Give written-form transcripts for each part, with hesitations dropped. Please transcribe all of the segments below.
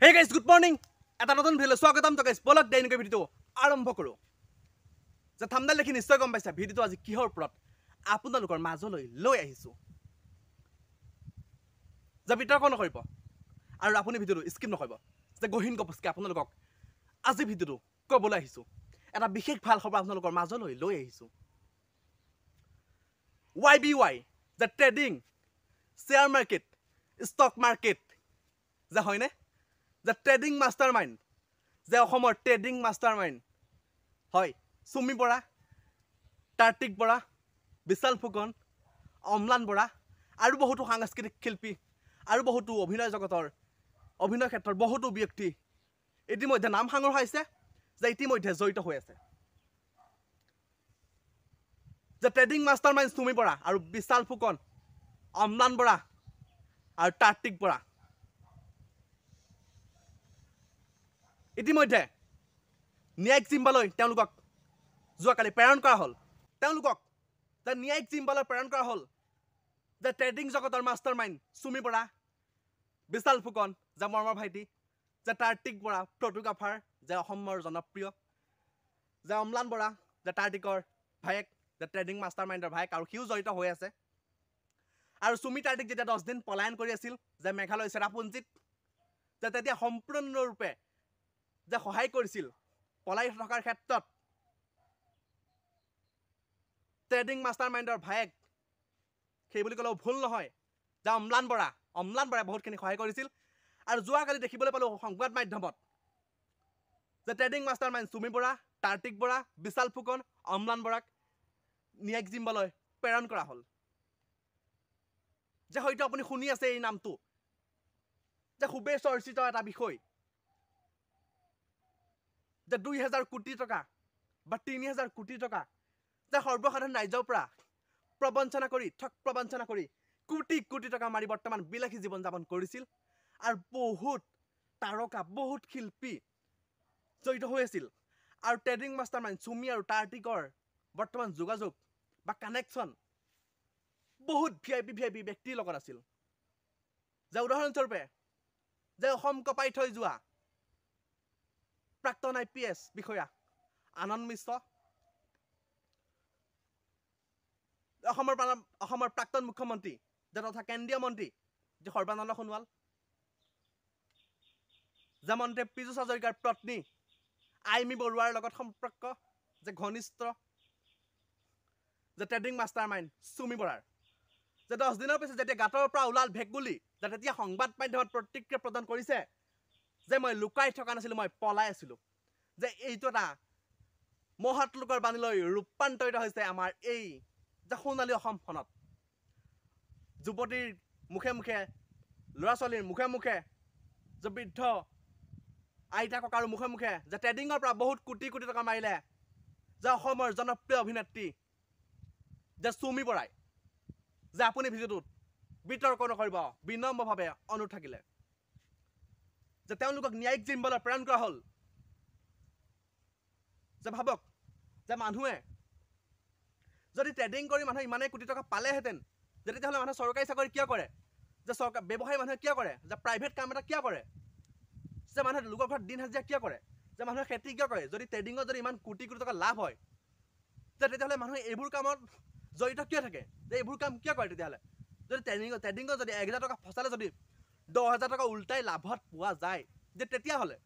Hey guys, good morning. এটা নতুন video স্বাগতম তো গাইস বলক দৈনিক ভিডিও আৰম্ভ কৰো যে থাম্বনেল দেখি নিশ্চয় গম পাইছা ভিডিওটো আজি কিহৰ ওপৰত আপোনালোকৰ মাজলৈ লৈ আহিছো যে বিতৰ্ক নকৰিব আৰু আপুনি ভিডিওটো স্কিপ নকৰিব যে গহীন গপচকে আপোনালোকক আজি ভিডিওটো ক'বলৈ আহিছো এটা বিশেষ ভাল খবৰ আপোনালোকৰ মাজলৈ লৈ আহিছো YBY the trading share market stock market যে হয়নে The trading mastermind, the Homer trading mastermind. Hoy, Sumi Bora, Tartik Bora, Bisal Fukon, Omlan Bora, Arubohutu Hangaskiri Kilpi, Arubohutu, Obina Jokotor, Obina Ketor, Bohutu Biakti. Itimo the Nam Hanger Hise, the Itimo the Zoita Huese. The trading mastermind Sumi Bora, Aru Bisal Fukon, Omlan Bora, Ar Tartik Bora. ইতিমধ্যে ন্যায়িক জিম্বালৈ তেওঁলোকক যোৱাকালি প্ৰেৰণ কৰা হ'ল তেওঁলোকক যে ন্যায়িক জিম্বালৈ প্ৰেৰণ কৰা হ'ল যে ট্ৰেডিং জগতৰ মাষ্টাৰমাইণ্ড সুমি বৰা বিশাল ফুকন যে মৰমৰ ভাইটি যে তাৰ্টিক বৰা ফটোগ্ৰাফাৰ যে অসমৰ জনপ্ৰিয় যে অম্লান বৰা যে তাৰ্টিকৰ ভায়েক যে ট্ৰেডিং মাষ্টাৰমাইণ্ডৰ ভায়েক আৰু সিও জড়িত হৈ আছে আৰু সুমি তাৰ্টিক যেতিয়া 10 দিন পলায়ন কৰি আছিল যে মেঘালয় চেৰাপুঞ্জীত যে তেতিয়া সম্পূৰ্ণৰূপে যে সহায় কৰিছিল পলাই থকাৰ ক্ষেত্ৰত ট্ৰেডিং মাষ্টাৰমাইণ্ডৰ ভায়েক সেই বুলি ক'লেও ভুল নহয় যে অম্লান বৰাই বহুতখিনি সহায় কৰিছিল আৰু যোৱাকালি দেখিবলৈ পালোঁ সংবাদ মাধ্যমত যে ট্ৰেডিং মাষ্টাৰমাইণ্ড সুমি বৰা তাৰ্টিক বৰা বিশাল ফুকন অম্লান বৰাক ন্যায়িক জিম্বালৈ প্ৰেৰণ কৰা হ'ল যে হয়তো আপুনি শুনি আছে এই নামটো যে খুবেই চৰ্চিত এটা বিষয় যে 2000 কোটি টকা বা 3000 কোটি টকা যে সৰ্বসাধাৰণ ৰাজ্যৰ পৰা প্ৰবঞ্চনা কৰি কোটি কোটি টকা মাৰি বৰ্তমান বিলাসী জীৱন যাপন কৰিছিল আৰু বহুত তাৰকা বহুত শিল্পী জড়িত হৈ আছিল আৰু ট্ৰেডিং মাষ্টাৰমাইণ্ড সুমি আৰু তাৰ্টিকৰ বৰ্তমান যোগাযোগ বা কানেকশ্যন বহুত ভিআইপি ব্যক্তিৰ লগত আছিল যে উদাহৰণস্বৰূপে যে অসম কপাই থৈ যোৱা প্ৰাক্তন IPS বিষয়া আনন্দ মিশ্ৰ অসমৰ প্ৰাক্তন মুখ্যমন্ত্ৰী যে তথা কেন্দ্ৰীয় মন্ত্ৰী যে সৰ্বানন্দ সোণোৱাল যে মন্ত্ৰী পীযুষ হাজৰিকাৰ পত্নী আইমি বৰুৱাৰ লগত সম্পৰ্ক যে ঘনিষ্ঠ যে ট্ৰেডিং মাষ্টাৰমাইণ্ড সুমি বৰাৰ যে 10 দিনৰ পিছত যেতিয়া গাঁতৰ পৰা ওলাল ভেকুলী যে তেতিয়া সংবাদ মাধ্যমত প্ৰতিক্ৰিয়া প্ৰদান কৰিছে যে মই লুকাই থকা নাছিলো মই পলাই আছিলো যে এইটো এটা মহৎ লোকৰ বাণীলৈ ৰূপান্তৰিত হৈছে আমাৰ এই যে সোণালী অসমখনত যুৱতীৰ মুখে মুখে ল'ৰা ছোৱালীৰ মুখে মুখে যে বৃদ্ধ আইতা ককাৰ মুখে মুখে যে ট্ৰেডিঙৰ পৰা বহুত কোটি কোটি টকা মাৰিলে যে অসমৰ জনপ্ৰিয় অভিনেত্ৰী যে সুমি বৰাই যে আপুনি ভিডিঅ'টোত বিতৰ্ক নকৰিব বিনম্ৰভাৱে অনুৰোধ থাকিলে যে তেওঁলোকক ন্যায়িক জিম্বালৈ প্ৰেৰণ কৰা হ'ল যে ভাবক যে মানুহে যদি ট্ৰেডিং কৰি মানুহে ইমানেই কোটি টকা পালেহেঁতেন যে তেতিয়াহ'লে মানুহে চৰকাৰী চাকৰি কিয় কৰে যে চৰকাৰ ব্যৱসায়ী মানুহে কিয় কৰে যে প্ৰাইভেট কাম এটা কিয় কৰে যে মানুহে লোকৰ ঘৰত দিন হাজিৰা কিয় কৰে যে মানুহে খেতি কিয় কৰে যদি ট্ৰেডিঙত যদি ইমান কোটি কোটি টকা লাভ হয় যে তেতিয়াহ'লে মানুহে এইবোৰ কামত জড়িত কিয় থাকে যে এইবোৰ কাম কিয় কৰে তেতিয়াহ'লে যদি ট্ৰেডিঙত যদি 1000 টকা ফচালে যদি 10000 টকা উল্টাই লাভত পোৱা যায় যে তেতিয়াহ'লে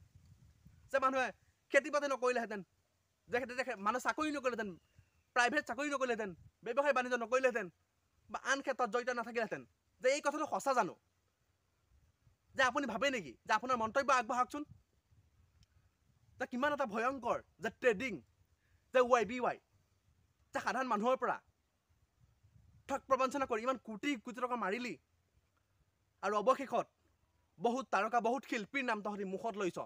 যে মানুহে খেতি বাতি নকৰিলেহেঁতেন যে মানুহে চাকৰি নকৰিলেহেঁতেন প্ৰাইভেট চাকৰি নকৰিলেহেঁতেন ব্যৱসায় বাণিজ্য নকৰিলেহেঁতেন বা আন ক্ষেত্ৰত জড়িত নাথাকিলেহেঁতেন যে এই কথাটো সঁচা জানো যে আপুনি ভাবে নেকি যে আপোনাৰ মন্তব্য আগবঢ়াওকচোন যে কিমান এটা ভয়ংকৰ যে ট্ৰেডিং যে YBY যে সাধাৰণ মানুহৰ পৰা ঠগ প্ৰবঞ্চনা কৰি ইমান কোটি কোটি টকা মাৰিলি আৰু অৱশেষত বহুত তাৰকা বহুত শিল্পীৰ নাম তহঁতি মুখত লৈছ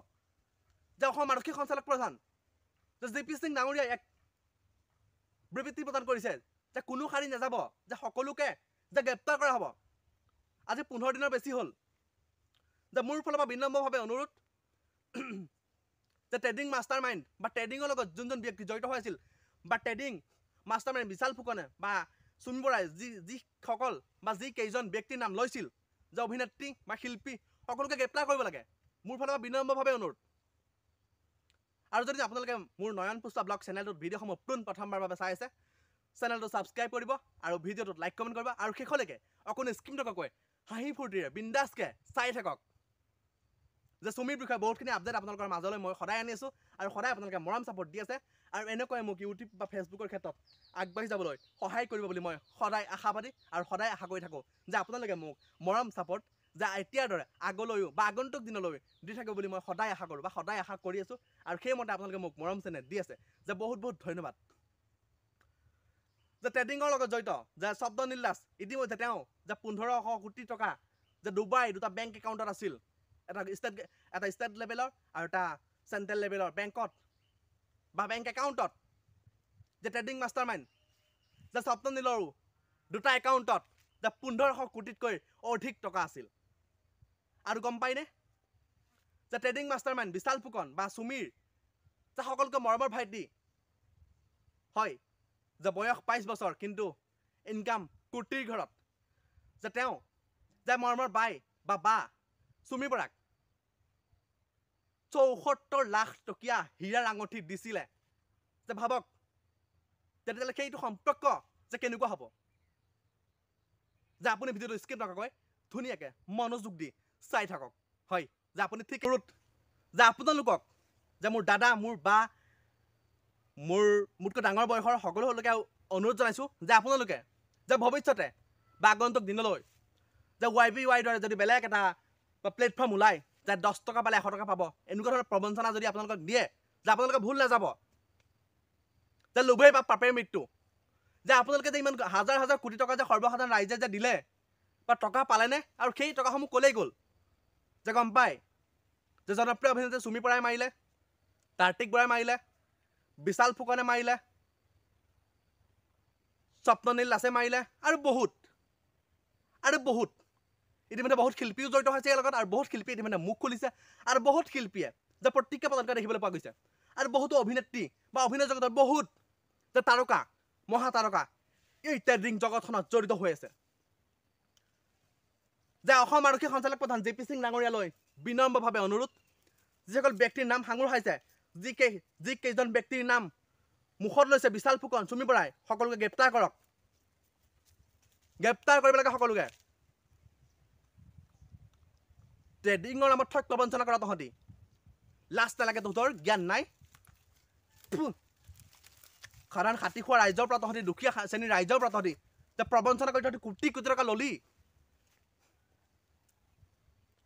যে অসম আৰক্ষী সঞ্চালক প্ৰধান যে JP সিং ডাঙৰীয়াই এক বিবৃতি প্ৰদান কৰিছে যে কোনো শাৰী নাযাব যে সকলোকে যে গ্ৰেপ্তাৰ কৰা হ'ব আজি 15 দিনৰ বেছি হ'ল যে মোৰ ফালৰ পৰা বিনম্ৰভাৱে অনুৰোধ যে ট্ৰেডিং মাষ্টাৰমাইণ্ড বা ট্ৰেডিঙৰ লগত যোনজন ব্যক্তি জড়িত হৈ আছিল বা ট্ৰেডিং মাষ্টাৰমাইণ্ড বিশাল ফুকনে বা সুমি বৰাই যিসকল বা যিকেইজন ব্যক্তিৰ নাম লৈছিল যে অভিনেত্ৰী বা শিল্পী সকলোকে গ্ৰেপ্তাৰ কৰিব লাগে মোৰ ফালৰ পৰা বিনম্ৰভাৱে অনুৰোধ। আৰু যদি আপোনালোকে মোৰ নয়ন পুষ্পা ব্লগ চেনেলটোত ভিডিঅ'সমূহ প্ৰথমবাৰৰ বাবে চাই আছে, চেনেলটো ছাবস্ক্ৰাইব কৰিব আৰু ভিডিঅ'টোত লাইক কমেণ্ট কৰিব আৰু শেষলৈকে অকণো স্কিম নকৰাকৈ হাঁহি ফূৰ্তিৰে বিন্দাছকৈ চাই থাকক। যে চুমিৰ বিষয়ে বহুতখিনি আপডেট আপোনালোকৰ মাজলৈ মই সদায় আনি আছোঁ আৰু সদায় আপোনালোকে মৰম ছাপোৰ্ট দি আছে আৰু এনেকৈ মোক ইউটিউব বা ফেচবুকৰ ক্ষেত্ৰত আগবাঢ়ি যাবলৈ সহায় কৰিব বুলি মই সদায় আশাবাদী আৰু সদায় আশা কৰি থাকোঁ যে আপোনালোকে মোক মৰম ছাপোৰ্ট যে এতিয়াৰ দৰে আগলৈও বা আগন্তুক দিনলৈ দি থাকিব বুলি মই সদায় আশা কৰোঁ বা সদায় আশা কৰি আছোঁ আৰু সেইমতে আপোনালোকে মোক মৰম চেনেহ দি আছে যে বহুত বহুত ধন্যবাদ। যে ট্ৰেডিঙৰ লগত জড়িত যে শব্দনীল দাস ইতিমধ্যে তেওঁ যে 1500 কোটি টকা যে ডুবাই দুটা বেংক একাউণ্টত আছিল, এটা ষ্টেট লেভেলৰ আৰু এটা চেণ্ট্ৰেল লেভেলৰ বেংকত বা বেংক একাউণ্টত যে ট্ৰেডিং মাষ্টাৰ মাইণ্ড যে স্বপ্ননীলৰো দুটা একাউণ্টত যে 1500 কোটিতকৈ অধিক টকা আছিল। আৰু গম পায়নে যে ট্ৰেডিং মাষ্টাৰ মাইণ্ড বিশাল ফুকন বা চুমিৰ যে সকলোকে মৰমৰ ভাইটি হয়, যে বয়স 22 বছৰ কিন্তু ইনকাম কোটিৰ ঘৰত, যে তেওঁ যে মৰমৰ বাই বা চুমি বৰাক 74 লাখ টকীয়া হীৰাৰ আঙঠি দিছিলে। যে ভাবক তেতিয়াহ'লে সেইটো সম্পৰ্ক যে কেনেকুৱা হ'ব। যে আপুনি ভিডিঅ'টো স্কিপ নকৰাকৈ ধুনীয়াকৈ মনোযোগ দি চাই থাকক। হয়, যে আপুনি ঠিক কৰোঁ যে আপোনালোকক যে মোৰ দাদা মোৰ বা মোতকৈ ডাঙৰ বয়সৰ সকলোলৈকে অনুৰোধ জনাইছোঁ যে আপোনালোকে যে ভৱিষ্যতে বা আগন্তুক দিনলৈ যে YBY দৰে যদি বেলেগ এটা প্লেটফৰ্ম ওলায় যে 10 টকা পালে 100 টকা পাব, এনেকুৱা ধৰণৰ প্ৰবঞ্চনা যদি আপোনালোকক দিয়ে যে আপোনালোকে ভুল নাযাব। যে লোভেই বা পাপেৰ মৃত্যু, যে আপোনালোকে যে ইমান হাজাৰ হাজাৰ কোটি টকা যে সৰ্বসাধাৰণ ৰাইজে যে দিলে বা টকা পালেনে আৰু সেই টকাসমূহ ক'লেই গ'ল। যে গম পায় যে জনপ্ৰিয় অভিনেত্ৰী চুমি বৰাই মাৰিলে, কাৰ্তিক বৰাই মাৰিলে, বিশাল ফুকনে মাৰিলে, স্বপ্ননীল দাসে মাৰিলে আৰু বহুত ইতিমধ্যে বহুত শিল্পীও জড়িত হৈছে ইয়াৰ লগত আৰু বহুত শিল্পীয়ে ইতিমধ্যে মুখ খুলিছে আৰু বহুত শিল্পীয়ে যে প্ৰত্যেককে পদত দেখিবলৈ পোৱা গৈছে আৰু বহুতো অভিনেত্ৰী বা অভিনয় জগতৰ বহুত যে তাৰকা মহাতাৰকা এই ট্ৰেডিং জগতখনত জড়িত হৈ আছে। যে অসম আৰক্ষী সঞ্চালক প্ৰধান JP সিং ডাঙৰীয়ালৈ বিনম্ৰভাৱে অনুৰোধ, যিসকল ব্যক্তিৰ নাম সাঙুৰ খাইছে, যিকেইজন ব্যক্তিৰ নাম মুখত লৈছে বিশাল ফুকন চুমি বৰাই, সকলোকে গ্ৰেপ্তাৰ কৰক, গ্ৰেপ্তাৰ কৰিব লাগে সকলোকে। ট্ৰেডিঙৰ নামত ঠগ প্ৰবঞ্চনা কৰা তহঁতি লাজ নালাগে, তহঁতৰ জ্ঞান নাই। সাধাৰণ খাতি খোৱা ৰাইজৰ পৰা তহঁতি দুখীয়া শ্ৰেণীৰ ৰাইজৰ পৰা তহঁতি যে প্ৰবঞ্চনা কৰি তহঁতি কোটি কোটি টকা ললি।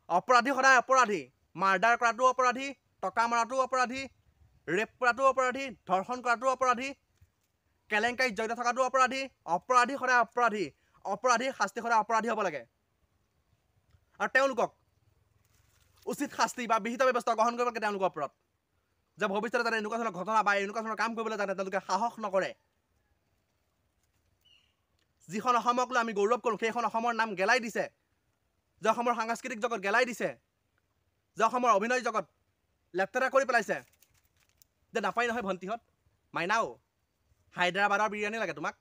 অপৰাধী সদায় অপৰাধী, মাৰ্ডাৰ কৰাটো অপৰাধী, টকা মৰাটো অপৰাধী, ৰেপ কৰাটো অপৰাধী, ধৰ্ষণ কৰাটো অপৰাধী, কেলেংকাৰীত জড়িত থকাটো অপৰাধী। অপৰাধী সদায় অপৰাধী, অপৰাধীৰ শাস্তি সদায় অপৰাধী হ'ব লাগে আৰু তেওঁলোকক উচিত শাস্তি বা বিহিত ব্যৱস্থা গ্ৰহণ কৰিব লাগে তেওঁলোকৰ ওপৰত, যে ভৱিষ্যতে যাতে এনেকুৱা ধৰণৰ ঘটনা বা এনেকুৱা ধৰণৰ কাম কৰিবলৈ যাতে তেওঁলোকে সাহস নকৰে। যিখন অসমক লৈ আমি গৌৰৱ কৰোঁ সেইখন অসমৰ নাম গেলাই দিছে, যে অসমৰ সাংস্কৃতিক জগত গেলাই দিছে, যে অসমৰ অভিনয় জগত লেতেৰা কৰি পেলাইছে। যে নাপাই নহয় ভণ্টিহঁত মাইনাও হায়দৰাবাদৰ বিৰিয়ানী লাগে তোমাক।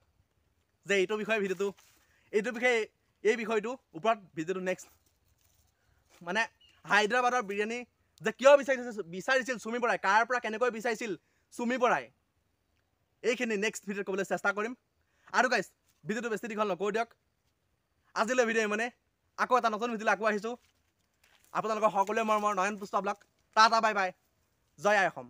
যে এইটো বিষয়ে এই বিষয়টোৰ ওপৰত ভিডিঅ'টো নেক্সট মানে হায়দৰাবাদৰ বিৰিয়ানী যে কিয় বিচাৰিছিল চুমি বৰাই, কাৰ পৰা কেনেকৈ বিচাৰিছিল চুমি বৰাই, এইখিনি নেক্সট ভিডিঅ'ত ক'বলৈ চেষ্টা কৰিম। আৰু গাইজ ভিডিঅ'টো বেছি দীঘল নকৰোঁ দিয়ক, আজিলৈ ভিডিঅ' মানে আকৌ এটা নতুন ভিডিঅ'লৈ আকৌ আহিছোঁ। আপোনালোকৰ সকলোৱে মৰমৰ Nayan Pushpa blog. Tata bye bye, জয় আই অসম।